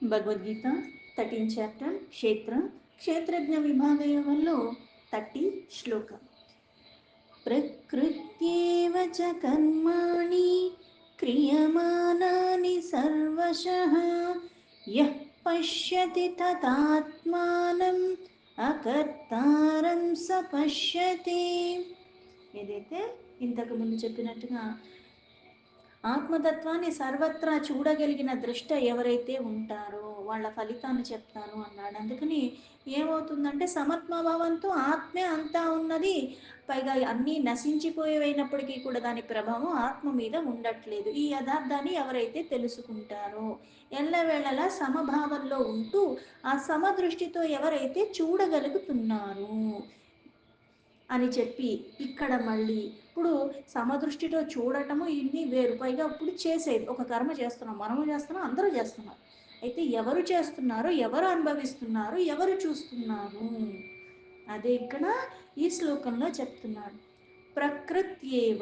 Bhagavad Gita 13th chapter క్షేత్రజ్ఞ విభాగ యోగంలో 30 శ్లోక. ప్రకృత్యేవ చ కర్మాణి క్రియమానాని సర్వశః యః పశ్యతి తదాత్మానం అకర్తారం స పశ్యతి. ఏదైతే ఇంతకు ముందు చెప్పినట్టుగా ఆత్మతత్వాన్ని సర్వత్రా చూడగలిగిన దృష్ట ఎవరైతే ఉంటారో వాళ్ళ ఫలితాన్ని చెప్తాను అన్నాడు. అందుకని ఏమవుతుందంటే సమత్మభావంతో ఆత్మే అంతా ఉన్నది, పైగా అన్నీ నశించిపోయేవైనప్పటికీ కూడా దాని ప్రభావం ఆత్మ మీద ఉండట్లేదు. ఈ యథార్థాన్ని ఎవరైతే తెలుసుకుంటారో, ఎల్లవేళలా సమభావంలో ఉంటూ ఆ సమదృష్టితో ఎవరైతే చూడగలుగుతున్నారో అని చెప్పి ఇక్కడ మళ్ళీ ఇప్పుడు సమదృష్టితో చూడటము ఇన్ని వేరు. పైగా ఇప్పుడు చేసేది ఒక కర్మ చేస్తున్నాం, మనము చేస్తున్నాం, అందరూ చేస్తున్నారు. అయితే ఎవరు చేస్తున్నారు, ఎవరు అనుభవిస్తున్నారు, ఎవరు చూస్తున్నారు, అదే ఇక్కడ ఈ శ్లోకంలో చెప్తున్నాడు. ప్రకృత్యేవ,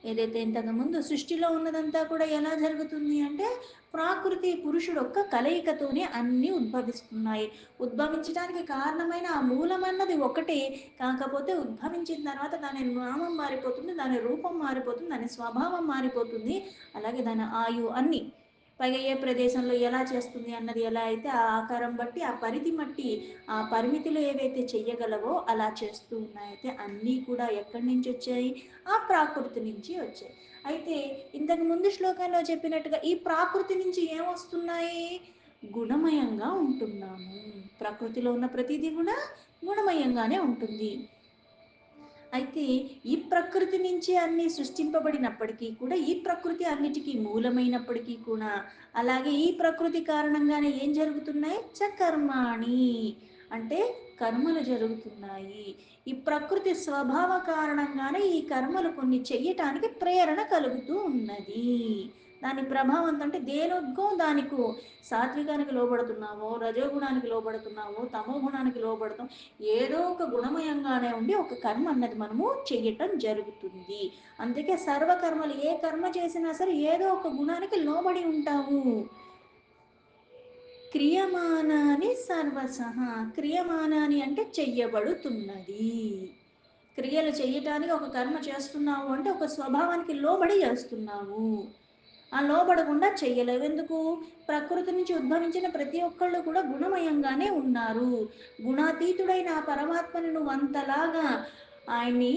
ఏదైతే ఇంతకుముందు సృష్టిలో ఉన్నదంతా కూడా ఎలా జరుగుతుంది అంటే ప్రాకృతి పురుషుడు ఒక్క కలయికతోనే అన్నీ ఉద్భవిస్తున్నాయి. ఉద్భవించడానికి కారణమైన ఆ మూలమన్నది ఒకటే, కాకపోతే ఉద్భవించిన తర్వాత దాని నామం మారిపోతుంది, దాని రూపం మారిపోతుంది, దాని స్వభావం మారిపోతుంది. అలాగే దాని ఆయు అన్నీ, పైగా ఏ ప్రదేశంలో ఎలా చేస్తుంది అన్నది ఎలా అయితే ఆ ఆకారం బట్టి ఆ పరిధి బట్టి ఆ పరిమితిలో ఏవైతే చెయ్యగలవో అలా చేస్తూ ఉన్నాయి. అయితే అన్నీ కూడా ఎక్కడి నుంచి వచ్చాయి, ఆ ప్రాకృతి నుంచి వచ్చాయి. అయితే ఇంతకు ముందు శ్లోకంలో చెప్పినట్టుగా ఈ ప్రాకృతి నుంచి ఏమొస్తున్నాయి, గుణమయంగా ఉంటున్నాము. ప్రకృతిలో ఉన్న ప్రతిదీ కూడా గుణమయంగానే ఉంటుంది. అయితే ఈ ప్రకృతి నుంచి అన్ని సృష్టింపబడినప్పటికీ కూడా ఈ ప్రకృతి అన్నిటికీ మూలమైనప్పటికీ కూడా, అలాగే ఈ ప్రకృతి కారణంగానే ఏం జరుగుతున్నాయి, చకర్మాణి అంటే కర్మలు జరుగుతున్నాయి. ఈ ప్రకృతి స్వభావ కారణంగానే ఈ కర్మలు కొన్ని చెయ్యటానికి ప్రేరణ కలుగుతూ ఉన్నది. దాని ప్రభావం అంటే దేనికో దానికో, సాత్వికానికి లోబడుతున్నావో, రజోగుణానికి లోబడుతున్నావో, తమో గుణానికి లోబడుతాం, ఏదో ఒక గుణమయంగానే ఉండి ఒక కర్మ అన్నది మనము చెయ్యటం జరుగుతుంది. అందుకే సర్వకర్మలు ఏ కర్మ చేసినా సరే ఏదో ఒక గుణానికి లోబడి ఉంటావు. క్రియమానాని సర్వసహ, క్రియమానాని అంటే చెయ్యబడుతున్నది. క్రియలు చేయటానికి ఒక కర్మ చేస్తున్నావు అంటే ఒక స్వభావానికి లోబడి చేస్తున్నావు. ఆ లోబడకుండా చెయ్యలేవు. ఎందుకు, ప్రకృతి నుంచి ఉద్భవించిన ప్రతి ఒక్కళ్ళు కూడా గుణమయంగానే ఉన్నారు. గుణాతీతుడైన ఆ పరమాత్మని నువ్వు అంతలాగా ఆయన్ని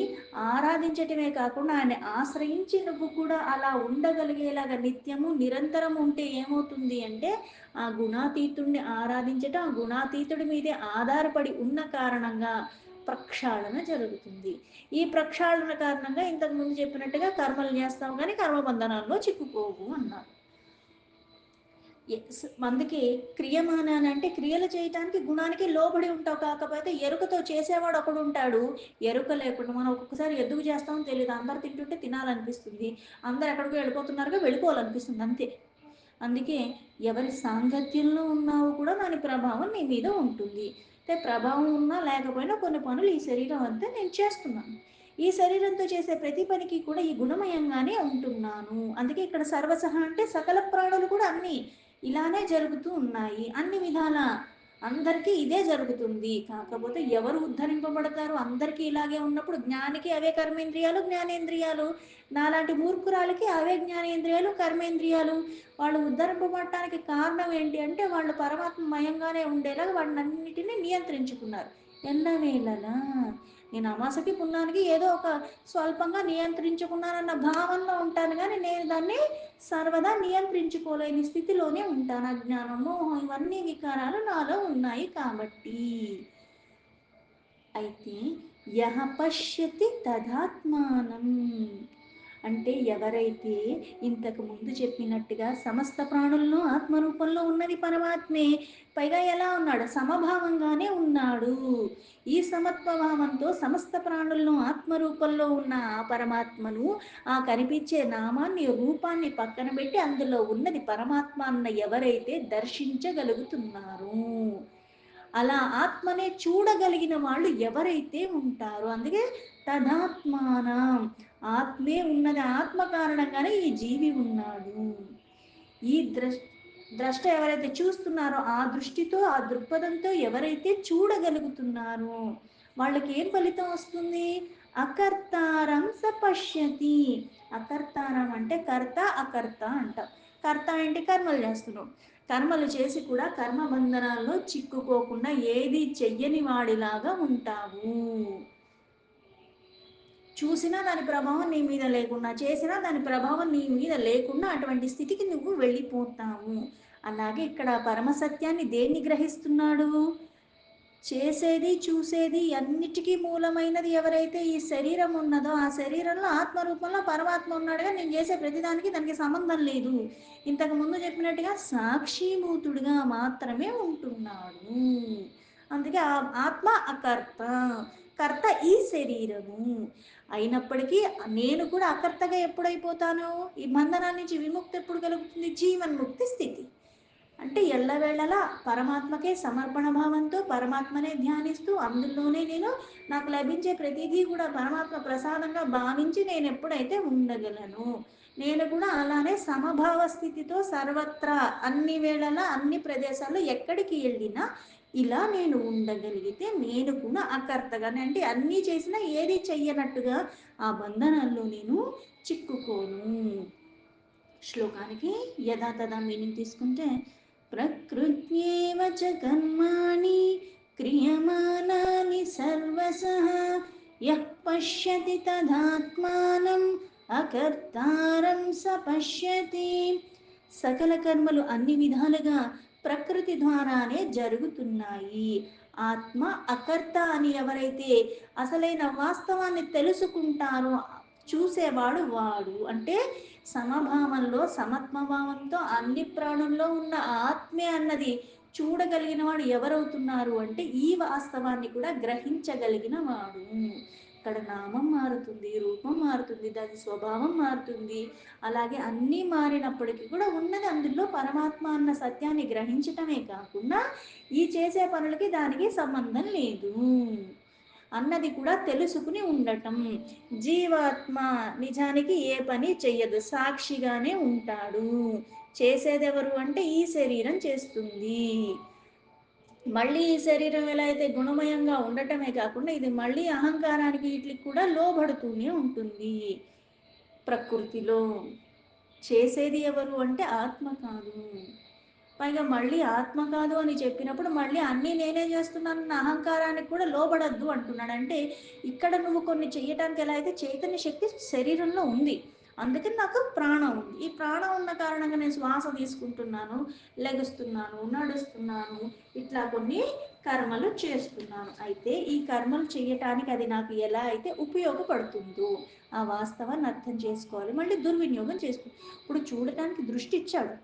ఆరాధించటమే కాకుండా ఆయన్ని ఆశ్రయించి నువ్వు కూడా అలా ఉండగలిగేలాగా నిత్యము నిరంతరం ఉంటే ఏమవుతుంది అంటే ఆ గుణాతీతుడిని ఆరాధించటం, ఆ గుణాతీతుడి మీదే ఆధారపడి ఉన్న కారణంగా ప్రక్షాళన జరుగుతుంది. ఈ ప్రక్షాళన కారణంగా ఇంతకు ముందు చెప్పినట్టుగా కర్మలు చేస్తావు కానీ కర్మబంధనాల్లో చిక్కుకోవు అన్నారు. అందుకే క్రియమానాన్ని అంటే క్రియలు చేయటానికి గుణానికి లోబడి ఉంటావు, కాకపోతే ఎరుకతో చేసేవాడు ఒకడు ఉంటాడు. ఎరుక లేకుండా మనం ఒక్కొక్కసారి ఎందుకు చేస్తామో తెలియదు, అందరు తింటుంటే తినాలనిపిస్తుంది, అందరు ఎక్కడికో వెళ్ళిపోతున్నారుగా వెళ్ళిపోవాలనిపిస్తుంది అంతే. అందుకే ఎవరి సాంగత్యంలో ఉన్నావు కూడా దాని ప్రభావం నీ మీద ఉంటుంది. అంటే ప్రభావం ఉన్నా లేకపోయినా కొన్ని పనులు ఈ శరీరం అంతా నేను చేస్తున్నాను, ఈ శరీరంతో చేసే ప్రతి పనికి కూడా ఈ గుణమయంగానే ఉంటున్నాను. అందుకే ఇక్కడ సర్వసహ అంటే సకల ప్రాణులు కూడా అన్నీ ఇలానే జరుగుతూ ఉన్నాయి. అన్ని విధాల అందరికీ ఇదే జరుగుతుంది. కాకపోతే ఎవరు ఉద్ధరింపబడతారు, అందరికీ ఇలాగే ఉన్నప్పుడు జ్ఞానికి అవే కర్మేంద్రియాలు జ్ఞానేంద్రియాలు, నాలాంటి మూర్ఖురాలకి అవే జ్ఞానేంద్రియాలు కర్మేంద్రియాలు. వాళ్ళు ఉద్ధరింపబడటానికి కారణం ఏంటి అంటే వాళ్ళు పరమాత్మమయంగానే ఉండేలాగా వాటినన్నిటిని నియంత్రించుకున్నారు ఎల్లవేళలా. నేను అమాసకి పుణ్యానికి ఏదో ఒక స్వల్పంగా నియంత్రించుకున్నానన్న భావనలో ఉంటాను, కానీ నేను దాన్ని సర్వదా నియంత్రించుకోలేని స్థితిలోనే ఉంటాను. అజ్ఞానం, మోహం ఇవన్నీ వికారాలు నాలో ఉన్నాయి కాబట్టి. అయితే యహ పశ్యతి తదాత్మానం అంటే ఎవరైతే ఇంతకు ముందు చెప్పినట్టుగా సమస్త ప్రాణుల్లో ఆత్మరూపంలో ఉన్నది పరమాత్మే, పైగా ఎలా ఉన్నాడు, సమభావంగానే ఉన్నాడు. ఈ సమత్వభావంతో సమస్త ప్రాణుల్లో ఆత్మరూపంలో ఉన్న ఆ పరమాత్మను, ఆ కనిపించే నామాన్ని రూపాన్ని పక్కన పెట్టి అందులో ఉన్నది పరమాత్మ అన్న ఎవరైతే దర్శించగలుగుతున్నారో, అలా ఆత్మనే చూడగలిగిన వాళ్ళు ఎవరైతే ఉంటారో, అందుకే తదాత్మానం ఆత్మే ఉన్నది, ఆత్మ కారణంగానే ఈ జీవి ఉన్నాడు. ఈ దృష్టి ద్రష్ట ఎవరైతే చూస్తున్నారో ఆ దృష్టితో ఆ దృక్పథంతో ఎవరైతే చూడగలుగుతున్నారో వాళ్ళకి ఏం ఫలితం వస్తుంది? అకర్తారం స పశ్యతి. అకర్తారం అంటే కర్త అకర్త అంటాం. కర్త ఏంటి? కర్మలు చేస్తున్నాం. కర్మలు చేసి కూడా కర్మ బంధనాల్లో చిక్కుకోకుండా ఏది చెయ్యని వాడిలాగా ఉంటావు. చూసినా దాని ప్రభావం నీ మీద లేకుండా, చేసినా దాని ప్రభావం నీ మీద లేకుండా అటువంటి స్థితికి నువ్వు వెళ్ళిపోతావు. అలాగే ఇక్కడ పరమసత్యాన్ని దేన్ని గ్రహిస్తున్నాడు? చేసేది చూసేది అన్నిటికీ మూలమైనది ఎవరైతే ఈ శరీరం ఉన్నదో ఆ శరీరంలో ఆత్మరూపంలో పరమాత్మ ఉన్నాడుగా, నేను చేసే ప్రతిదానికి దానికి సంబంధం లేదు. ఇంతకు ముందు చెప్పినట్టుగా సాక్షిభూతుడుగా మాత్రమే ఉంటున్నాడు. అందుకే ఆత్మ అకర్త, కర్త ఈ శరీరము అయినప్పటికీ నేను కూడా అకర్తగా ఎప్పుడైపోతాను? ఈ బంధనాల నుంచి విముక్తి ఎప్పుడు కలుగుతుంది? జీవన్ముక్తి స్థితి. అంటే ఎల్లవేళలా పరమాత్మకే సమర్పణ భావంతో పరమాత్మనే ధ్యానిస్తూ అందులోనే నేను నాకు లభించే ప్రతిదీ కూడా పరమాత్మ ప్రసాదంగా భావించి నేను ఎప్పుడైతే ఉండగలను, నేను కూడా అలానే సమభావ స్థితితో సర్వత్రా అన్ని వేళలా అన్ని ప్రదేశాల్లో ఎక్కడికి వెళ్ళినా ఇలా నేను ఉండగలిగితే నేను కూడా అకర్తగానే, అంటే అన్నీ చేసినా ఏది చెయ్యనట్టుగా ఆ బంధనాల్లో నేను చిక్కుకోను. శ్లోకానికి యథాతథ మీనింగ్ తీసుకుంటే, ప్రకృత్యేవ చ కర్మాణి క్రియమానాని సర్వశః యః పశ్యతి తదాత్మానం అకర్తారం స పశ్యతి. సకల కర్మలు అన్ని విధాలుగా ప్రకృతి ద్వారానే జరుగుతున్నాయి. ఆత్మ అకర్త అని ఎవరైతే అసలైన వాస్తవాన్ని తెలుసుకుంటారో చూసేవాడు వాడు. అంటే సమభావంలో సమత్మభావంతో అన్ని ప్రాణుల్లో ఉన్న ఆత్మే అన్నది చూడగలిగిన వాడు ఎవరవుతున్నారు అంటే ఈ వాస్తవాన్ని కూడా గ్రహించగలిగిన వాడు. ఇక్కడ నామం మారుతుంది, రూపం మారుతుంది, దాని స్వభావం మారుతుంది. అలాగే అన్నీ మారినప్పటికీ కూడా ఉన్నది అందులో పరమాత్మ అన్న సత్యాన్ని గ్రహించటమే కాకుండా ఈ చేసే పనులకి దానికి సంబంధం లేదు అన్నది కూడా తెలుసుకుని ఉండటం. జీవాత్మ నిజానికి ఏ పని చెయ్యదు, సాక్షిగానే ఉంటాడు. చేసేదెవరు అంటే ఈ శరీరం చేస్తుంది. మళ్ళీ ఈ శరీరం ఎలా అయితే గుణమయంగా ఉండటమే కాకుండా ఇది మళ్ళీ అహంకారానికి వీటికి కూడా లోబడుతూనే ఉంటుంది. ప్రకృతిలో చేసేది ఎవరు అంటే ఆత్మ కాదు. పైగా మళ్ళీ ఆత్మ కాదు అని చెప్పినప్పుడు మళ్ళీ అన్నీ నేనే చేస్తున్నానన్న అహంకారానికి కూడా లోబడద్దు అంటున్నాడు. అంటే ఇక్కడ నువ్వు కొన్ని చెయ్యటానికి ఎలా అయితే చైతన్య శక్తి శరీరంలో ఉంది, అందుకని నాకు ప్రాణం ఉంది. ఈ ప్రాణం ఉన్న కారణంగా నేను శ్వాస తీసుకుంటున్నాను, లెగుస్తున్నాను, నడుస్తున్నాను, ఇట్లా కొన్ని కర్మలు చేస్తున్నాను. అయితే ఈ కర్మలు చేయటానికి అది నాకు ఎలా అయితే ఉపయోగపడుతుందో ఆ వాస్తవాన్ని అర్థం చేసుకోవాలి. మళ్ళీ దుర్వినియోగం చేసుకో. ఇప్పుడు చూడటానికి దృష్టి ఇచ్చాడు,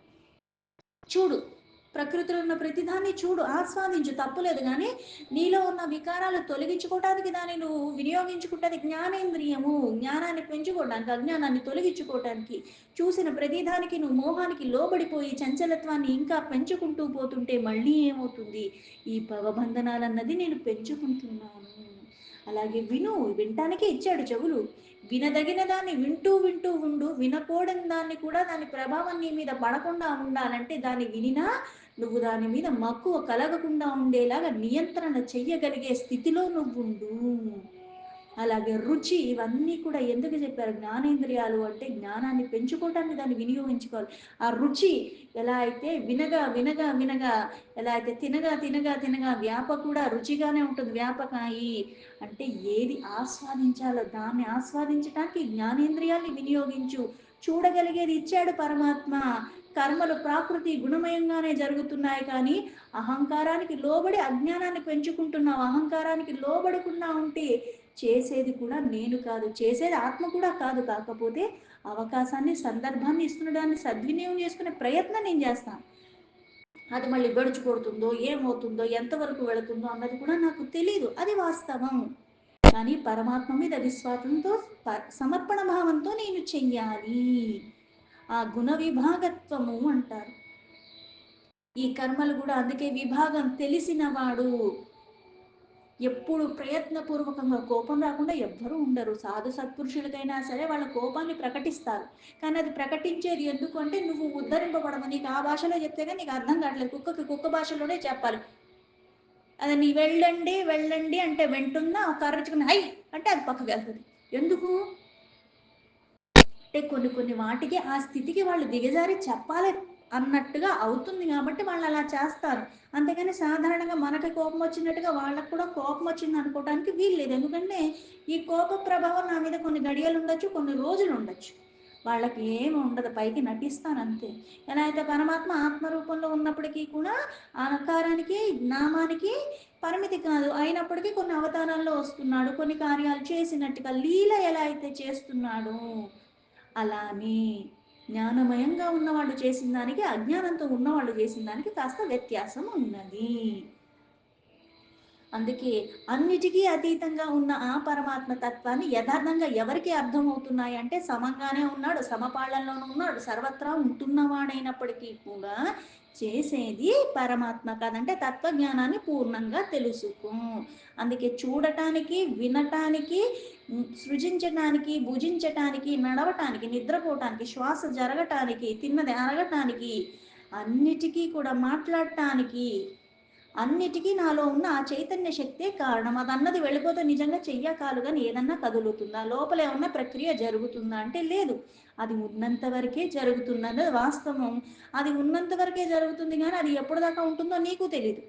చూడు, ప్రకృతిలో ఉన్న ప్రతిదాన్ని చూడు, ఆస్వాదించు, తప్పులేదు. కానీ నీలో ఉన్న వికారాలు తొలగించుకోవటానికి దాన్ని నువ్వు వినియోగించుకుంటుంది జ్ఞానేంద్రియము, జ్ఞానాన్ని పెంచుకోవడానికి, అజ్ఞానాన్ని తొలగించుకోవటానికి. చూసిన ప్రతిదానికి నువ్వు మోహానికి లోబడిపోయి చంచలత్వాన్ని ఇంకా పెంచుకుంటూ పోతుంటే మళ్ళీ ఏమవుతుంది? ఈ భవబంధనాలన్నది నేను పెంచుకుంటున్నాను. అలాగే విను, వినటానికే ఇచ్చాడు చెవులు. వినదగిన దాన్ని వింటూ వింటూ ఉండు, వినకూడని దాన్ని కూడా దాని ప్రభావం నీ మీద పడకుండా ఉండాలంటే దాన్ని వినినా నువ్వు దాని మీద మక్కువ కలగకుండా ఉండేలాగా నియంత్రణ చెయ్యగలిగే స్థితిలో నువ్వు ఉండు. అలాగే రుచి, ఇవన్నీ కూడా ఎందుకు చెప్పారు? జ్ఞానేంద్రియాలు అంటే జ్ఞానాన్ని పెంచుకోవటానికి దాన్ని వినియోగించుకోవాలి. ఆ రుచి ఎలా అయితే వినగా వినగా వినగా, ఎలా అయితే తినగా తినగా తినగా వ్యాప కూడా రుచిగానే ఉంటుంది. వ్యాపకాయి అంటే ఏది ఆస్వాదించాలో దాన్ని ఆస్వాదించడానికి జ్ఞానేంద్రియాల్ని వినియోగించు. చూడగలిగేది ఇచ్చాడు పరమాత్మ. కర్మలు ప్రాకృతి గుణమయంగానే జరుగుతున్నాయి, కానీ అహంకారానికి లోబడి అజ్ఞానాన్ని పెంచుకుంటున్నావు. అహంకారానికి లోబడకుండా ఉంటే చేసేది కూడా నేను కాదు, చేసేది ఆత్మ కూడా కాదు. కాకపోతే అవకాశాన్ని సందర్భాన్ని ఇస్తున్న దాన్ని సద్వినియోగం చేసుకునే ప్రయత్నం నేను చేస్తాను. అది మళ్ళీ గడుచు కొడుతుందో ఏమవుతుందో ఎంతవరకు వెళుతుందో అన్నది కూడా నాకు తెలీదు, అది వాస్తవం. కానీ పరమాత్మ మీద విశ్వాసంతో సమర్పణ భావంతో నేను చెయ్యాలి. ఆ గుణ విభాగత్వము అంటారు. ఈ కర్మలు కూడా అందుకే విభాగం తెలిసినవాడు ఎప్పుడు ప్రయత్నపూర్వకంగా కోపం రాకుండా ఎవ్వరూ ఉండరు. సాధు సత్పురుషులకైనా సరే వాళ్ళ కోపాన్ని ప్రకటిస్తారు. కానీ అది ప్రకటించేది ఎందుకు అంటే నువ్వు ఉద్ధరింపబడవు. నీకు ఆ భాషలో చెప్తే గాని నీకు అర్థం కావట్లేదు. కుక్కకి కుక్క భాషలోనే చెప్పాలి. అది నీ వెళ్ళండి, వెళ్ళండి అంటే వెంటున్నా కర్రచుకుని హై అంటే అది పక్కకెళ్తది. ఎందుకు? అంటే కొన్ని కొన్ని వాటికి ఆ స్థితికి వాళ్ళు దిగజారి చెప్పాలి అన్నట్టుగా అవుతుంది కాబట్టి వాళ్ళు అలా చేస్తారు. అంతేగాని సాధారణంగా మనకి కోపం వచ్చినట్టుగా వాళ్ళకి కూడా కోపం వచ్చింది అనుకోవడానికి వీల్లేదు. ఎందుకంటే ఈ కోప ప్రభావం నా మీద కొన్ని గడియలు ఉండొచ్చు, కొన్ని రోజులు ఉండొచ్చు. వాళ్ళకి ఏమి ఉండదు, పైకి నటిస్తాను అంతే. ఎలా అయితే పరమాత్మ ఆత్మరూపంలో ఉన్నప్పటికీ కూడా ఆకారానికి నామానికి పరిమితి కాదు, అయినప్పటికీ కొన్ని అవతారాల్లో వస్తున్నాడు, కొన్ని కార్యాలు చేసినట్టుగా లీల ఎలా అయితే చేస్తున్నాడు అలానే జ్ఞానమయంగా ఉన్నవాళ్ళు చేసిన దానికి అజ్ఞానంతో ఉన్నవాళ్ళు చేసిన దానికి కాస్త వ్యత్యాసం ఉన్నది. అందుకే అన్నిటికీ అతీతంగా ఉన్న ఆ పరమాత్మ తత్వాన్ని యథార్థంగా ఎవరికి అర్థమవుతున్నాయి అంటే సమంగానే ఉన్నాడు, సమపాళల్లోనూ ఉన్నాడు, సర్వత్రా ఉంటున్నవాడైనప్పటికీ కూడా చేసేది పరమాత్మ కాదంటే తత్వజ్ఞానాన్ని పూర్ణంగా తెలుసుకో. అందుకే చూడటానికి, వినటానికి, సృజించటానికి, భుజించటానికి, నడవటానికి, నిద్రపోవటానికి, శ్వాస జరగటానికి, తిన్నది అరగటానికి, అన్నిటికీ కూడా మాట్లాడటానికి, అన్నిటికీ నాలో ఉన్న ఆ చైతన్య శక్తే కారణం. అదన్నది వెళ్ళిపోతే నిజంగా చెయ్య కాలు కానీ ఏదన్నా కదులుతుందా, లోపల ఏమన్నా ప్రక్రియ జరుగుతుందా అంటే లేదు. అది ఉన్నంత వరకే జరుగుతున్నది వాస్తవం. అది ఉన్నంత వరకే జరుగుతుంది కానీ అది ఎప్పుడు దాకా ఉంటుందో నీకు తెలియదు.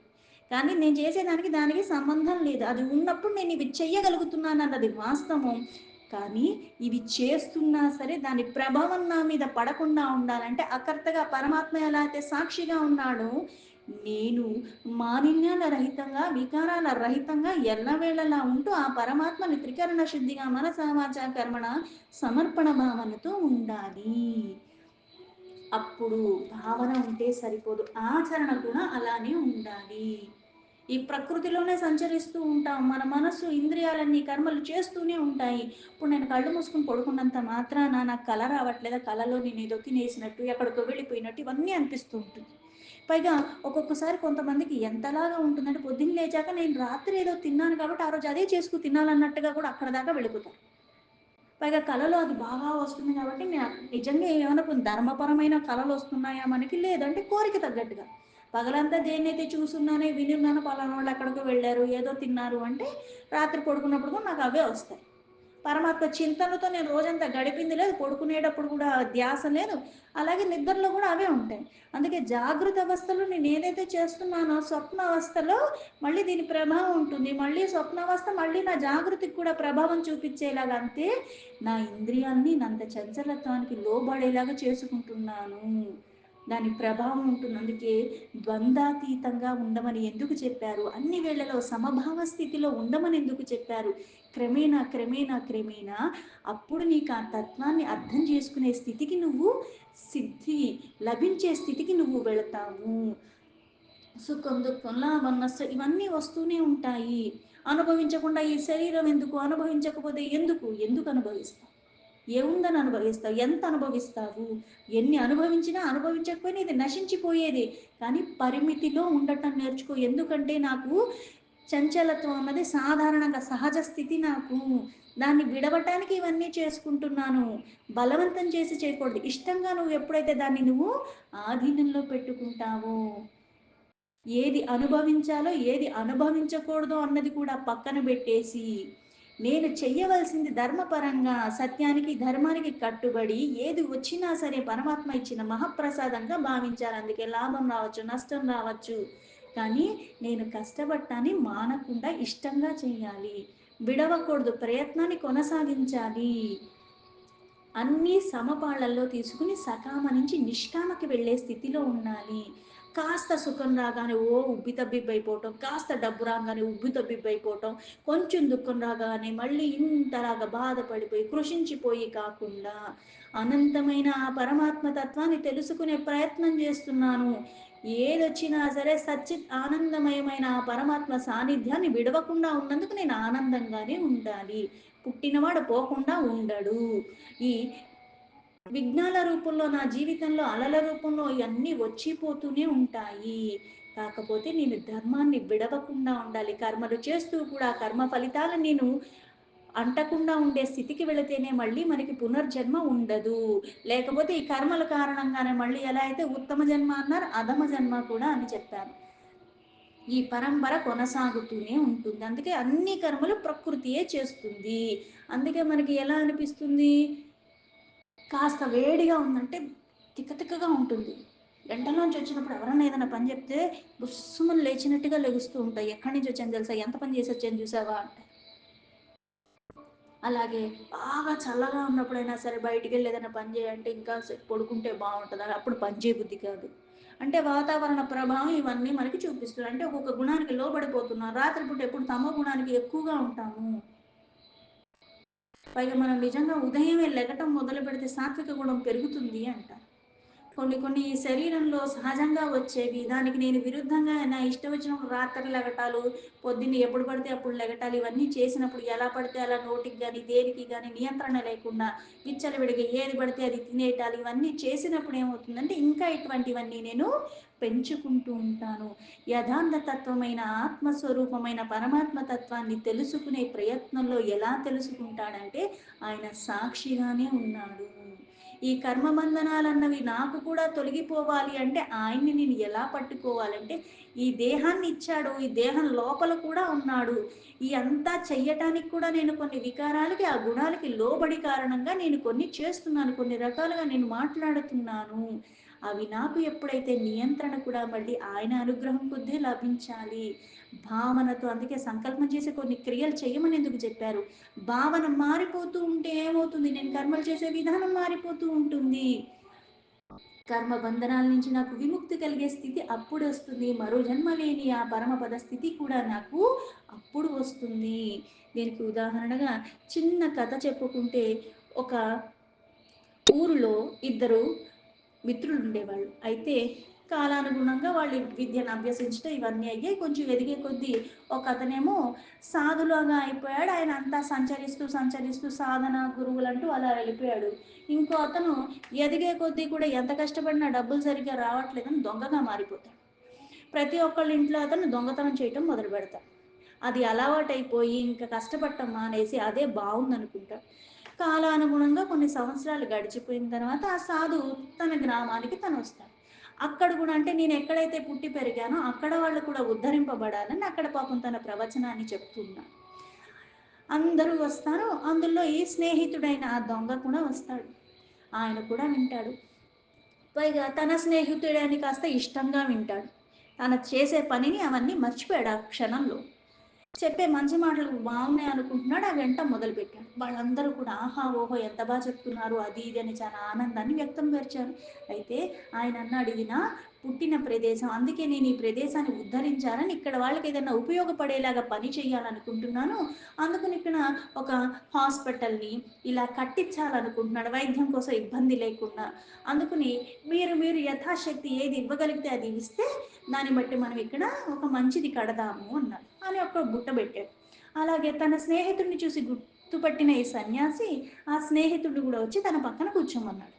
కానీ నేను చేసేదానికి దానికి సంబంధం లేదు. అది ఉన్నప్పుడు నేను ఇవి చెయ్యగలుగుతున్నాను అన్నది వాస్తవం. కానీ ఇవి చేస్తున్నా సరే దాని ప్రభావం నా మీద పడకుండా ఉండాలంటే అకర్తగా పరమాత్మ ఎలా అయితే సాక్షిగా ఉన్నాడో నేను మాలిన్యాల రహితంగా, వికారాల రహితంగా ఎల్లవేళలా ఉంటూ ఆ పరమాత్మని త్రికరణ శుద్ధిగా మనస వాచ కర్మణ సమర్పణ భావనతో ఉండాలి. అప్పుడు భావన ఉంటే సరిపోదు, ఆచరణ కూడా అలానే ఉండాలి. ఈ ప్రకృతిలోనే సంచరిస్తూ ఉంటాం, మన మనస్సు ఇంద్రియాలన్నీ కర్మలు చేస్తూనే ఉంటాయి. ఇప్పుడు నేను కళ్ళు మూసుకుని పడుకున్నంత మాత్రాన నాకు కల రావట్లేదా, కలలో నేను ఏదో తినేసినట్టు ఎక్కడికో వెళ్ళిపోయినట్టు ఇవన్నీ అనిపిస్తూ ఉంటుంది. పైగా ఒక్కొక్కసారి కొంతమందికి ఎంతలాగా ఉంటుందంటే పొద్దున్న లేచాక నేను రాత్రి ఏదో తిన్నాను కాబట్టి ఆ రోజు అదే చేసుకు తినాలన్నట్టుగా కూడా అక్కడ దాకా వెళ్ళిపోతారు. పైగా కళలో అది బాగా వస్తుంది కాబట్టి నేను నిజంగా ఏమనుకుని ధర్మపరమైన కళలు వస్తున్నాయా మనకి, లేదంటే కోరిక తగ్గట్టుగా పగలంతా దేన్నైతే చూస్తున్నానో వినున్నానో పలానా వాళ్ళు ఎక్కడికో వెళ్ళారు ఏదో తిన్నారు అంటే రాత్రి పడుకున్నప్పుడు కూడా నాకు అవే వస్తాయి. పరమాత్మ చింతనతో నేను రోజంతా గడిపింది లేదు, పడుకునేటప్పుడు కూడా ధ్యాస లేదు, అలాగే నిద్రలో కూడా అవే ఉంటాయి. అందుకే జాగృత అవస్థలో నేను ఏదైతే చేస్తున్నానో స్వప్న అవస్థలో మళ్ళీ దీని ప్రభావం ఉంటుంది, మళ్ళీ స్వప్నావస్థ మళ్ళీ నా జాగృతికి కూడా ప్రభావం చూపించేలాగా. అంతే నా ఇంద్రియాల్ని నంత చంచలత్వానికి లోబడేలాగా చేసుకుంటున్నాను, దాని ప్రభావం ఉంటుంది. అందుకే ద్వంద్వాతీతంగా ఉండమని ఎందుకు చెప్పారు, అన్ని వేళలో సమభావ స్థితిలో ఉండమని ఎందుకు చెప్పారు, క్రమేణా క్రమేణా క్రమేణా అప్పుడు నీకు ఆ తత్వాన్ని అర్థం చేసుకునే స్థితికి నువ్వు సిద్ధి లభించే స్థితికి నువ్వు వెళతావు. సుఖం దుఃఖం లాభం నష్టం ఇవన్నీ వస్తూనే ఉంటాయి. అనుభవించకుండా ఈ శరీరం ఎందుకు, అనుభవించకపోతే ఎందుకు, ఎందుకు అనుభవిస్తావు, ఏముందని అనుభవిస్తావు, ఎంత అనుభవిస్తావు, ఎన్ని అనుభవించినా అనుభవించకపోయినా ఇది నశించిపోయేది. కానీ పరిమితిలో ఉండటం నేర్చుకో. ఎందుకంటే నాకు చంచలత్వం అన్నది సాధారణంగా సహజ స్థితి నాకు, దాన్ని విడవటానికి ఇవన్నీ చేసుకుంటున్నాను. బలవంతం చేసి చేయకూడదు, ఇష్టంగా నువ్వు ఎప్పుడైతే దాన్ని నువ్వు ఆధీనంలో పెట్టుకుంటావో, ఏది అనుభవించాలో ఏది అనుభవించకూడదో అన్నది కూడా పక్కన పెట్టేసి నేను చెయ్యవలసింది ధర్మపరంగా సత్యానికి ధర్మానికి కట్టుబడి ఏది వచ్చినా సరే పరమాత్మ ఇచ్చిన మహాప్రసాదంగా భావించాలి. అందుకే లాభం రావచ్చు, నష్టం రావచ్చు, కానీ నేను కష్టపడటాన్ని మానకుండా ఇష్టంగా చేయాలి, విడవకూడదు, ప్రయత్నాన్ని కొనసాగించాలి. అన్నీ సమపాళ్లలో తీసుకుని సకామ నుంచి నిష్కామకి వెళ్ళే స్థితిలో ఉండాలి. కాస్త సుఖం రాగానే ఓ ఉబ్బి తబ్బిబ్బైపోవటం, కాస్త డబ్బు రాగానే ఉబ్బి తబ్బిబ్బైపోవటం, కొంచెం దుఃఖం రాగానే మళ్ళీ ఇంతలాగా బాధపడిపోయి కృషించిపోయి కాకుండా అనంతమైన ఆ పరమాత్మ తత్వాన్ని తెలుసుకునే ప్రయత్నం చేస్తున్నాను. ఏదొచ్చినా సరే సచ్చిత్ ఆనందమయమైన ఆ పరమాత్మ సాన్నిధ్యాన్ని విడవకుండా ఉన్నందుకు నేను ఆనందంగానే ఉండాలి. పుట్టినవాడు పోకుండా ఉండడు. ఈ విఘ్నాల రూపంలో నా జీవితంలో అలల రూపంలో ఇవన్నీ వచ్చిపోతూనే ఉంటాయి. కాకపోతే నేను ధర్మాన్ని విడవకుండా ఉండాలి. కర్మలు చేస్తూ కూడా కర్మ ఫలితాలను నేను అంటకుండా ఉండే స్థితికి వెళితేనే మళ్ళీ మనకి పునర్జన్మ ఉండదు. లేకపోతే ఈ కర్మల కారణంగానే మళ్ళీ ఎలా అయితే ఉత్తమ జన్మ అన్నారు, అధమ జన్మ కూడా అని చెప్పారు. ఈ పరంపర కొనసాగుతూనే ఉంటుంది. అందుకే అన్ని కర్మలు ప్రకృతియే చేస్తుంది. అందుకే మనకి ఎలా అనిపిస్తుంది, కాస్త వేడిగా ఉందంటే తిక్కతిక్కగా ఉంటుంది. ఎండలోంచి వచ్చినప్పుడు ఎవరన్నా ఏదైనా పని చెప్తే బుస్సుమని లేచినట్టుగా లెగుస్తూ ఉంటాయి. ఎక్కడి నుంచి వచ్చాను తెలుసా, ఎంత పని చేసి వచ్చాను చూసావా అంటే. అలాగే బాగా చల్లగా ఉన్నప్పుడైనా సరే బయటికి వెళ్ళి ఏదైనా పని చేయాలంటే ఇంకా సేపు పడుకుంటే బాగుంటుంది, అప్పుడు పని చేయబుద్ధి కాదు. అంటే వాతావరణ ప్రభావం ఇవన్నీ మనకి చూపిస్తుంది. అంటే ఒక్కొక్క గుణానికి లోబడిపోతున్నాం. రాత్రిపూట ఎప్పుడు తమో గుణానికి ఎక్కువగా ఉంటాము. పైగా మనం నిజంగా ఉదయమే లెగటం మొదలు పెడితే సాత్విక గుణం పెరుగుతుంది అంట. కొన్ని కొన్ని శరీరంలో సహజంగా వచ్చేవి, దానికి నేను విరుద్ధంగా నా ఇష్టం వచ్చినప్పుడు రాత్రి లెగటాలు, పొద్దున్న ఎప్పుడు పడితే అప్పుడు లెగటాలు, ఇవన్నీ చేసినప్పుడు ఎలా పడితే అలా నోటికి కానీ దేనికి కానీ నియంత్రణ లేకుండా విచ్చలవిడిగా ఏది పడితే అది తినేటాలు, ఇవన్నీ చేసినప్పుడు ఏమవుతుందంటే ఇంకా ఇటువంటివన్నీ నేను పెంచుకుంటూ ఉంటాను. యథార్థ తత్వమైన ఆత్మస్వరూపమైన పరమాత్మ తత్వాన్ని తెలుసుకునే ప్రయత్నంలో ఎలా తెలుసుకుంటాడంటే ఆయన సాక్షిగానే ఉన్నాడు. ఈ కర్మబంధనాలన్నవి నాకు కూడా తొలగిపోవాలి అంటే ఆయన్ని నేను ఎలా పట్టుకోవాలంటే, ఈ దేహాన్ని ఇచ్చాడు, ఈ దేహం లోపల కూడా ఉన్నాడు. ఈ అంతా చెయ్యటానికి కూడా నేను కొన్ని వికారాలకి ఆ గుణాలకి లోబడి కారణంగా నేను కొన్ని చేస్తున్నాను, కొన్ని రకాలుగా నేను మాట్లాడుతున్నాను. అవి నాకు ఎప్పుడైతే నియంత్రణ కూడా మళ్ళీ ఆయన అనుగ్రహం కొద్దీ లభించాలి భావనతో. అందుకే సంకల్పం చేసి కొన్ని క్రియలు చేయమని ఎందుకు చెప్పారు, భావన మారిపోతూ ఉంటే ఏమవుతుంది, నేను కర్మలు చేసే విధానం మారిపోతూ ఉంటుంది. కర్మ బంధనాల నుంచి నాకు విముక్తి కలిగే స్థితి అప్పుడు వస్తుంది. మరో జన్మ లేని ఆ పరమపద స్థితి కూడా నాకు అప్పుడు వస్తుంది. దీనికి ఉదాహరణగా చిన్న కథ చెప్పుకుంటే, ఒక ఊరిలో ఇద్దరు మిత్రులు ఉండేవాళ్ళు. అయితే కాలానుగుణంగా వాళ్ళు విద్యను అభ్యసించడం ఇవన్నీ అయ్యాయి. కొంచెం ఎదిగే కొద్దీ ఒక అతనేమో సాధులాగా అయిపోయాడు. ఆయన అంతా సంచరిస్తూ సంచరిస్తూ సాధన గురువులంటూ అలా వెళ్ళిపోయాడు. ఇంకో అతను ఎదిగే కొద్దీ కూడా ఎంత కష్టపడినా డబ్బులు సరిగ్గా రావట్లేదని దొంగగా మారిపోతాడు. ప్రతి ఒక్కళ్ళ ఇంట్లో అతను దొంగతనం చేయటం మొదలు పెడతాడు. అది అలవాటైపోయి ఇంకా కష్టపడటం మానేసి అదే బాగుందనుకుంటాడు. కాలానుగుణంగా కొన్ని సంవత్సరాలు గడిచిపోయిన తర్వాత ఆ సాధువు తన గ్రామానికి తను వస్తాడు. అక్కడ కూడా అంటే నేను ఎక్కడైతే పుట్టి పెరిగానో అక్కడ వాళ్ళు కూడా ఉద్ధరింపబడాలని అక్కడ పాపం తన ప్రవచనాన్ని చెప్తున్నాడు. అందరూ వస్తారు. అందులో ఈ స్నేహితుడైన ఆ దొంగ కూడా వస్తాడు. ఆయన కూడా వింటాడు. పైగా తన స్నేహితుడని కాస్త ఇష్టంగా వింటాడు. తను చేసే పనిని అవన్నీ మర్చిపోయాడు ఆ క్షణంలో. చెప్పే మంచి మాటలు బాగున్నాయి అనుకుంటున్నాడు. ఆ వెంట మొదలుపెట్టాడు. వాళ్ళందరూ కూడా ఆహా ఓహో ఎంత బాగా చెప్తున్నారు అది ఇది అని చాలా ఆనందాన్ని వ్యక్తం పరిచారు. అయితే ఆయన అన్నాడు, ఇది నా పుట్టిన ప్రదేశం, అందుకే నేను ఈ ప్రదేశాన్ని ఉద్ధరించాలని ఇక్కడ వాళ్ళకి ఏదైనా ఉపయోగపడేలాగా పని చేయాలనుకుంటున్నాను. అందుకని ఇక్కడ ఒక హాస్పిటల్ని ఇలా కట్టించాలనుకుంటున్నాడు వైద్యం కోసం ఇబ్బంది లేకుండా. అందుకని మీరు యథాశక్తి ఏది ఇవ్వగలిగితే అది ఇస్తే దాన్ని బట్టి మనం ఇక్కడ ఒక మంచిది కడదాము అన్నాడు అని ఒక బుట్ట పెట్టాడు. అలాగే తన స్నేహితుడిని చూసి గుర్తుపట్టిన ఈ సన్యాసి ఆ స్నేహితుడు కూడా వచ్చి తన పక్కన కూర్చోమన్నాడు.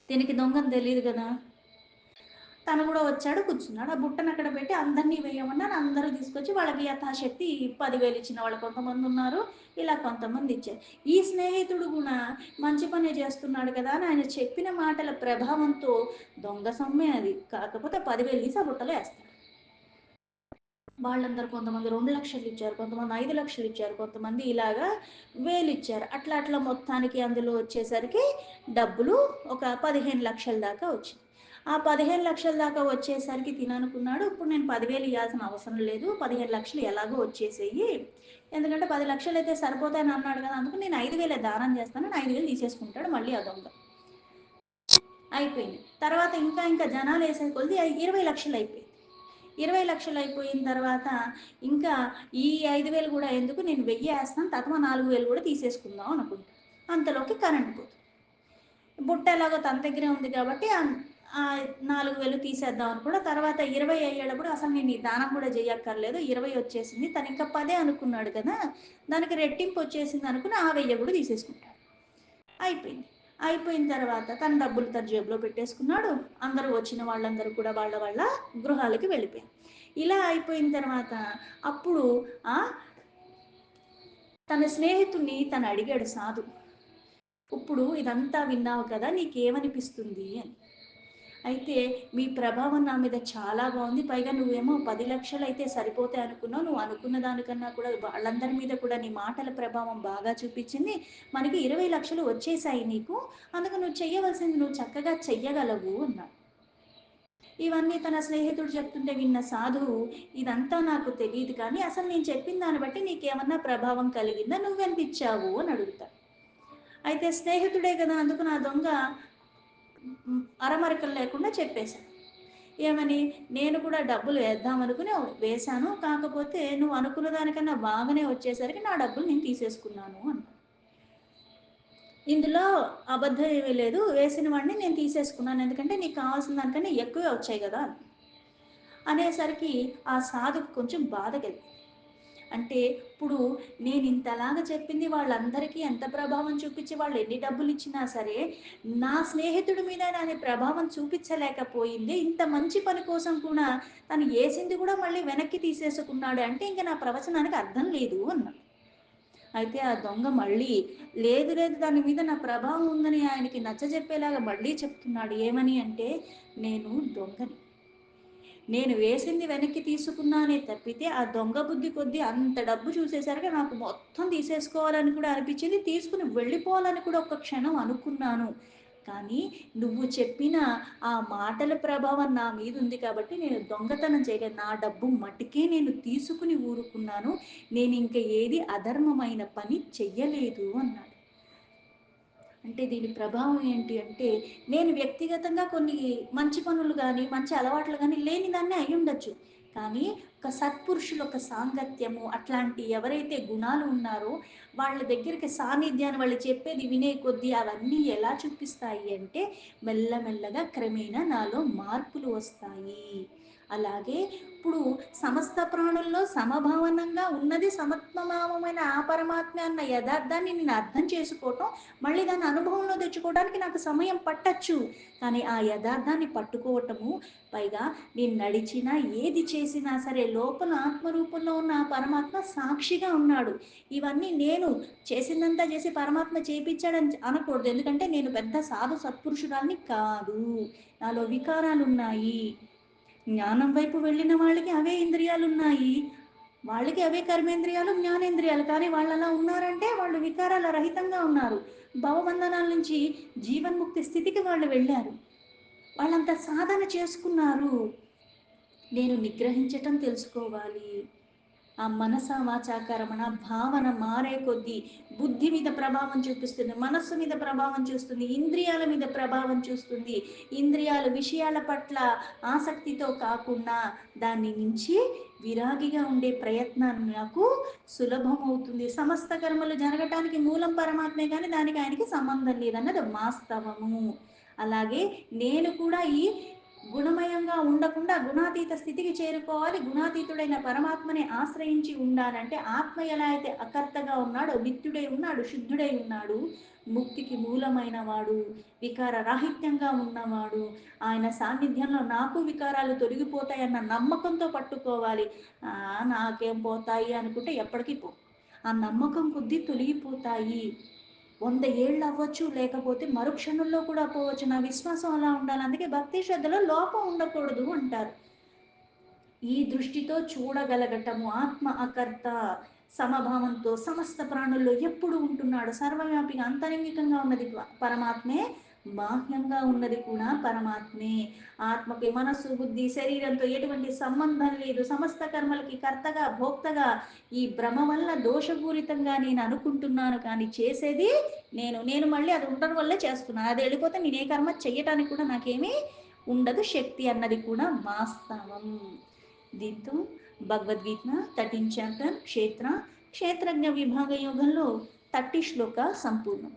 దీనికి దొంగని తెలియదు కదా, తను కూడా వచ్చాడు కూర్చున్నాడు. ఆ బుట్టను అక్కడ పెట్టి అందరినీ వేయమన్నారు. అందరూ తీసుకొచ్చి వాళ్ళకి యథాశక్తి 10,000 ఇచ్చిన వాళ్ళు కొంతమంది ఉన్నారు, ఇలా కొంతమంది ఇచ్చారు. ఈ స్నేహితుడు కూడా మంచి పని చేస్తున్నాడు కదా అని ఆయన చెప్పిన మాటల ప్రభావంతో దొంగ సొమ్మే అది, కాకపోతే 10,000 తీసి ఆ బుట్టలో వేస్తాడు. వాళ్ళందరూ కొంతమంది 2,00,000 ఇచ్చారు, కొంతమంది 5,00,000 ఇచ్చారు, కొంతమంది ఇలాగా 1,000 ఇచ్చారు. అట్లా అట్లా మొత్తానికి అందులో వచ్చేసరికి డబ్బులు ఒక 15,00,000 దాకా వచ్చింది. ఆ 15,00,000 దాకా వచ్చేసరికి తిననుకున్నాడు, ఇప్పుడు నేను 10,000 ఇవ్వాల్సిన అవసరం లేదు, 15,00,000 ఎలాగో వచ్చేసేయి, ఎందుకంటే 10,00,000 అయితే సరిపోతాయని అన్నాడు కదా, అందుకు నేను 5,000 దానం చేస్తానని 5,000 తీసేసుకుంటాడు మళ్ళీ ఆ దొంగ. అయిపోయింది. తర్వాత ఇంకా ఇంకా జనాలు వేసే కొద్ది 20,00,000 అయిపోయింది. 20,00,000 అయిపోయిన తర్వాత ఇంకా ఈ 5,000 కూడా ఎందుకు, నేను 1000 వేస్తాను, తక్కువ 4,000 కూడా తీసేసుకుందాం అనుకుంటాను. అంతలోకి కరెంట్ పోతుంది. బుట్ట ఎలాగో తన దగ్గరే ఉంది కాబట్టి ఆ 4,000 తీసేద్దాం అనుకున్న తర్వాత 20 అయ్యేటప్పుడు అసలు నేను ఈ దానం కూడా చేయక్కర్లేదు, 20 వచ్చేసింది, తను ఇంకా 10 అనుకున్నాడు కదా, దానికి రెట్టింపు వచ్చేసింది అనుకుని ఆ 1000 కూడా తీసేసుకుంటాడు. అయిపోయింది. అయిపోయిన తర్వాత తన డబ్బులు తన జేబులో పెట్టేసుకున్నాడు. అందరూ వచ్చిన వాళ్ళందరూ కూడా వాళ్ళ వాళ్ళ గృహాలకి వెళ్ళిపోయారు. ఇలా అయిపోయిన తర్వాత అప్పుడు ఆహ్, తన స్నేహితుడిని తను అడిగాడు సాధు. "ఇప్పుడు ఇదంతా విన్నావు కదా! నీకేమనిపిస్తుంది" అని. అయితే "మీ ప్రభావం నా మీద చాలా బావుంది. పైగా నువ్వేమో 10,00,000 అయితే సరిపోతాయి అనుకున్నావు. నువ్వు అనుకున్న దానికన్నా కూడా వాళ్ళందరి మీద కూడా నీ మాటల ప్రభావం బాగా చూపిచ్చింది. మనకి 20,00,000 వచ్చేసాయి నీకు. అందుకు నువ్వు చెయ్యవలసింది నువ్వు చక్కగా చెయ్యగలవు" అన్నాడు. ఇవన్నీ తన స్నేహితుడు చెప్తుంటే విన్న సాధువు, "ఇదంతా నాకు తెలీదు కానీ అసలు నేను చెప్పిన దాన్ని బట్టి నీకేమన్నా ప్రభావం కలిగిందా? నువ్వెంతిచ్చావు?" అని అడుగుతాడు. అయితే స్నేహితుడే కదా! అందుకు నా దొంగ అరమరికలు లేకుండా చెప్పేశాడు. ఏమని? "నేను కూడా డబ్బులు వేద్దామనుకుని వేశాను. కాకపోతే నువ్వు అనుకున్న దానికన్నా బాగానే వచ్చేసరికి నా డబ్బులు నేను తీసేసుకున్నాను" అన్నాడు. ఇందులో అబద్ధం ఏమీ లేదు. వేసిన వాడిని నేను తీసేసుకున్నాను. ఎందుకంటే నీకు కావాల్సిన దానికన్నా ఎక్కువే వచ్చాయి గదా! అనేసరికి ఆ సాధువుకి కొంచెం బాధ కలిగింది. అంటే ఇప్పుడు నేనింతలాగా చెప్పింది వాళ్ళందరికీ ఎంత ప్రభావం చూపిచ్చి వాళ్ళు ఎన్ని డబ్బులిచ్చినా సరే, నా స్నేహితుడి మీద నాది ప్రభావం చూపిచ్చలేకపోయింది. ఇంత మంచి పని కోసం కూడా తను ఏసింది గూడా మళ్ళీ వెనక్కి తీసేసుకున్నాడు అంటే ఇంక నా ప్రవచనానికి అర్థం లేదు అన్నాడు. అయితే ఆ దొంగ మళ్ళీ లేదు లేదు దాని మీద నా ప్రభావం ఉందని ఆయనకి నచ్చజెప్పేలాగా మళ్ళీ చెప్తున్నాడు. ఏమని అంటే, "నేను దొంగని. నేను వేసింది వెనక్కి తీసుకున్నానే తప్పితే, ఆ దొంగ బుద్ధి కొద్దీ అంత డబ్బు చూసేసరికి నాకు మొత్తం తీసేసుకోవాలని కూడా అనిపించింది. తీసుకొని వెళ్ళిపోవాలని కూడా ఒక్క క్షణం అనుకున్నాను. కానీ నువ్వు చెప్పిన ఆ మాటల ప్రభావం నా మీదుంది కాబట్టి నేను దొంగతనం చేయలేదు. నా డబ్బు మట్టుకే నేను తీసుకొని ఊరుకున్నాను. నేనింక ఏది అధర్మమైన పని చెయ్యలేదు" అన్నాడు. అంటే దీని ప్రభావం ఏంటి అంటే, నేను వ్యక్తిగతంగా కొన్ని మంచి పనులు గాని, మంచి అలవాట్లు గాని లేనిదాన్నే అయ్యుండొచ్చు. కానీ ఒక సత్పురుషుల ఒక సాంగత్యము, అట్లాంటి ఎవరైతే గుణాలు ఉన్నారో, వాళ్ళ దగ్గరికి సాన్నిధ్యాన్ని వాళ్ళు చెప్పేది వినే కొద్దీ అవన్నీ ఎలా చూపిస్తాయి అంటే, మెల్లమెల్లగా క్రమేణా నాలో మార్పులు వస్తాయి. అలాగే ఇప్పుడు సమస్త ప్రాణుల్లో సమభావనంగా ఉన్నది సమత్వభావమైన ఆ పరమాత్మే అన్న యథార్థాన్ని నేను అర్థం చేసుకోవటం మళ్ళీ దాన్ని అనుభవంలో తెచ్చుకోవడానికి నాకు సమయం పట్టచ్చు. కానీ ఆ యథార్థాన్ని పట్టుకోవటము, పైగా నేను నడిచినా, ఏది చేసినా సరే లోపల ఆత్మరూపంలో ఉన్న ఆ పరమాత్మ సాక్షిగా ఉన్నాడు. ఇవన్నీ నేను చేసిందంతా చేసి పరమాత్మ చేపిచ్చాడని అనకూడదు. ఎందుకంటే నేను పెద్ద సాధు సత్పురుషురాలిని కాదు. నాలో వికారాలున్నాయి. జ్ఞానం వైపు వెళ్ళిన వాళ్ళకి అవే ఇంద్రియాలున్నాయి. వాళ్ళకి అవే కర్మేంద్రియాలు, జ్ఞానేంద్రియాలు. కానీ వాళ్ళలా ఉన్నారంటే వాళ్ళు వికారాల రహితంగా ఉన్నారు. భవబంధనాల నుంచి జీవన్ముక్తి స్థితికి వాళ్ళు వెళ్ళారు. వాళ్ళంత సాధన చేసుకున్నారు. నేను నిగ్రహించటం తెలుసుకోవాలి. ఆ మనస వాచా కర్మణ భావన మారే కొద్దీ బుద్ధి మీద ప్రభావం చూపిస్తుంది. మనస్సు మీద ప్రభావం చూస్తుంది. ఇంద్రియాల మీద ప్రభావం చూస్తుంది. ఇంద్రియాలు విషయాల పట్ల ఆసక్తితో కాకుండా దాన్ని మించి విరాగిగా ఉండే ప్రయత్నం నాకు సులభమవుతుంది. సమస్త కర్మలు జరగటానికి మూలం పరమాత్మే కానీ దానికి ఆయనకి సంబంధం లేదన్నది వాస్తవము. అలాగే నేను కూడా ఈ గుణమయంగా ఉండకుండా గుణాతీత స్థితికి చేరుకోవాలి. గుణాతీతుడైన పరమాత్మని ఆశ్రయించి ఉండాలంటే ఆత్మ ఎలా అయితే అకర్తగా ఉన్నాడో, నిత్యుడై ఉన్నాడు, శుద్ధుడై ఉన్నాడు, ముక్తికి మూలమైన వాడు, వికార రాహిత్యంగా ఉన్నవాడు, ఆయన సాన్నిధ్యంలో నాకు వికారాలు తొలగిపోతాయన్న నమ్మకంతో పట్టుకోవాలి. నాకేం పోతాయి అనుకుంటే ఎప్పటికీ పోవు. ఆ నమ్మకం కొద్దీ తొలగిపోతాయి. 100 ఏళ్ళు అవ్వచ్చు, లేకపోతే మరుక్షణంలో కూడా పోవచ్చు. నా విశ్వాసం అలా ఉండాలి. అందుకే భక్తి శ్రద్ధలో లోపం ఉండకూడదు అంటారు. ఈ దృష్టితో చూడగలగటము ఆత్మ అకర్త సమభావంతో సమస్త ప్రాణుల్లో ఎప్పుడు ఉంటున్నాడు. సర్వవ్యాపిగా అంతరంగికంగా ఉన్నది పరమాత్మే. బాహ్యంగా ఉన్నది కూడా పరమాత్మే. ఆత్మకి మనస్సు, బుద్ధి, శరీరంతో ఎటువంటి సంబంధం లేదు. సమస్త కర్మలకి కర్తగా, భోక్తగా ఈ భ్రమ వల్ల దోషపూరితంగా నేను అనుకుంటున్నాను కానీ చేసేది నేను. నేను మళ్ళీ అది ఉండడం వల్లే చేస్తున్నాను. అది వెళ్ళిపోతే నేను ఏ కర్మ చెయ్యటానికి కూడా నాకేమీ ఉండదు శక్తి అన్నది కూడా వాస్తవం. దీంతో భగవద్గీత 13th చాప్టర్ క్షేత్రజ్ఞ విభాగ యోగంలో 30 శ్లోక సంపూర్ణం.